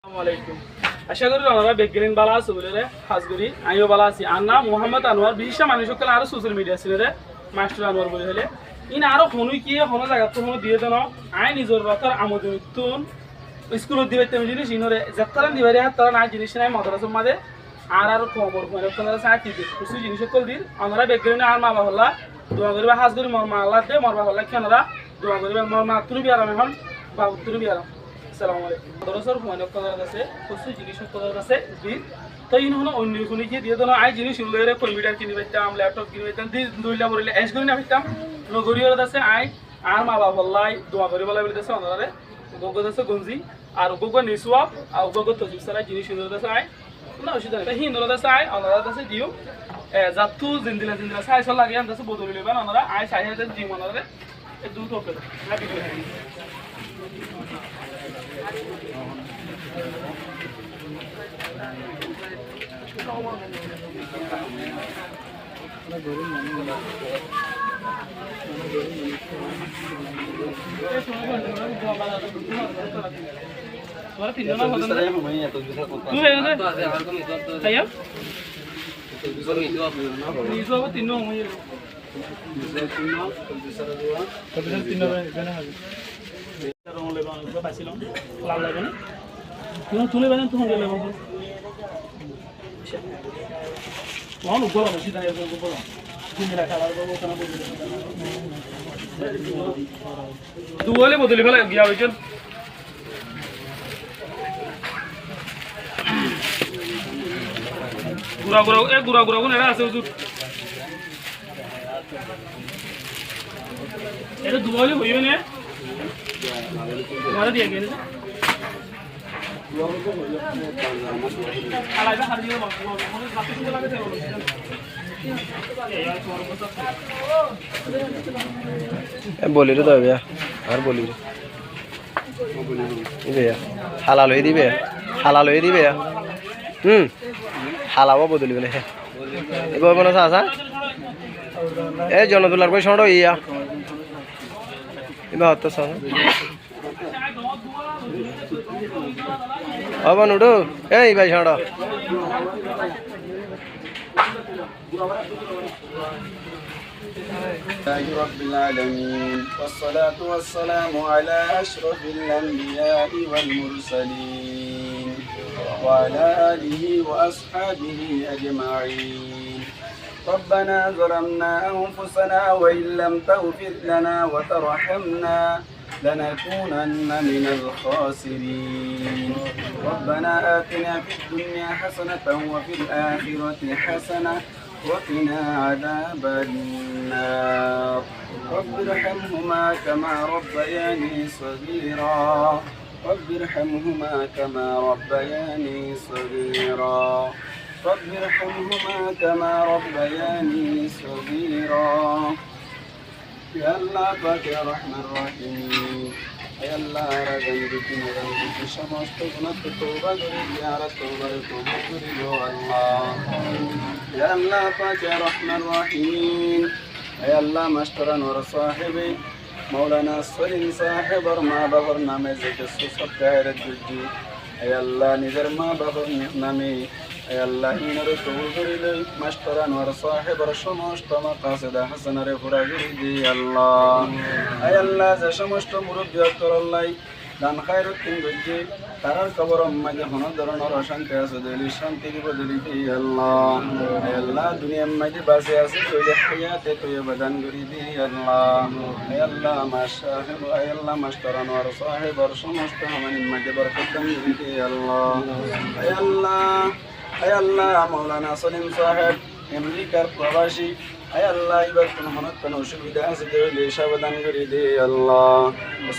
আশা করি আমরা বেগিন বালা আছে বলে রে হাজগরি আমিও বালা আছি আর নাম মোহাম্মদ আনোয়ার বিশেষ মানুষ সকল আরো সোশ্যাল মিডিয়া ছিল রে মাস্টার আনোয়ার বলে হলে ইন আরো হনু কি হনো জায়গা তো হনো দিয়ে দেন আই নিজের রথার আমোদন তুন স্কুলত দিবে তেমন জিনিস ইনরে যাত্রা দিবে রে তারা না জিনিস নাই মাদ্রাসার মাঝে আর খবর মানে আপনারা সাথী দিন কিছু জিনিস সকল দিন আমরা বেগিন আর মা বাবা দোয়া করিবা হাজগরি মর মা আল্লাহ দে মর বাবা আল্লাহ কেনরা দোয়া করিবা মর মা তুমি বিয়ারাম এখন বাবু তুমি বিয়ারাম আসসালামু আলাইকুম দরসর মানে আপনাদের কাছে কিছু জিনিস আপনাদের কাছে দিন তো ইনহনো অন্য কোনো কি দিয়ে দেন আই জিনিস লইরে কম্পিউটার কিনে পাইতাম ল্যাপটপ কিনে পাইতাম দুইলা বলে এস করি না পাইতাম নগরীয়র আছে আই আর মা বাবা আল্লাহ দোয়া করিবা বলতেছে ওনারে গোগো আছে গঞ্জি আর গোগো নিসওয়া আর গোগো তজিব সারা জিনিস সুন্দর আছে আই না অসুবিধা নেই হিন্দুর আছে আই ওনারা কাছে দিও জাতু জিন্দিলা জিন্দিলা সাইজ লাগে আমরা কাছে বদলে লইবা ওনারা আই সাইজ দিও ওনারে এই দুটো ওকে না বিক্রি হয় তুলে বেন তুমি দুলে বদলি ফেলে গিয়া হয়েছেন গুড়া গুড়া গুড়া গুড়া গুণ এটা আছে হুজুর এটা দুলে হইবে না মারা দিয়ে গেছে বলি রে তো ভাইয়া আর বলি রে ভাইয়া হালাল হয়ে দিবে হালাবো বদলি বলে এবার কোনো আসা এই জনতুলার কই শোনো ইয়া এবার হতো শোনো নুডু এই ভাই শোনো رب العالمين والصلاة والسلام على أشرف الأنبياء والمرسلين وعلى آله وأصحابه أجمعين ربنا ظلمنا أنفسنا وإن لم تغفر لنا وترحمنا لنكونن من الخاسرين ربنا آتنا في الدنيا حسنة وفي الآخرة حسنة وقنا عذاب النار رب ارحمهما كما ربياني صغيرا رب ارحمهما كما ربياني صغيرا رب ارحمهما كما ربياني صغيرا يا الله পাক يا رحمن الرحيم يا الله রাজন দুটি সমস্ত গুনাহ তওবা করে আর তওবার কবুল করে লো আল্লাহ يا الله পাক يا رحمن الرحيم يا الله মাস্টারান ওর সাহেবে মাওলানা সলিম সাহেব আর মা বাবার নামে যেতে সুসব গায়রত দিজি يا الله নিজের মা বাবার নামে আল্লাহ ইনারে কবুল করিলে মাস্টারান ওর সাহেবের সমস্ত মাকাসিদ হাসানারে পুরা করে দি আল্লাহ আল্লাহ যে সমস্ত মুরব্বি আল্লাহ দান খায়রত তিন গজ্জে তারার কবর মাঝে হন ধরনের অশান্তি আছে দিলি শান্তি দিব দিলি দি আল্লাহ আল্লাহ দুনিয়ার মাঝে বাসে আছে কইলে হায়াতে তুই বদান করি দি আল্লাহ আল্লাহ মাশাআল্লাহ আল্লাহ মাস্টারান ওর সাহেবের সমস্ত আমানির মাঝে বরকত দান করি দি আল্লাহ আল্লাহ আল্লাহ মাওলানা সলিম সাহেব আমেরিকার প্রবাসী আল্লাহ এবার কোন হনত কোন অসুবিধা আছে তাহলে সাবধান করে দে আল্লাহ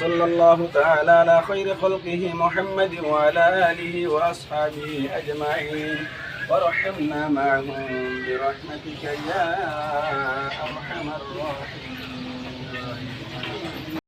সাল্লাল্লাহু তাআলা আলা খায়রি খালকিহি মুহাম্মাদ ওয়া আলা আলিহি ওয়া আসহাবিহি আজমাইন وارحمنا معهم برحمتك يا أرحم الراحمين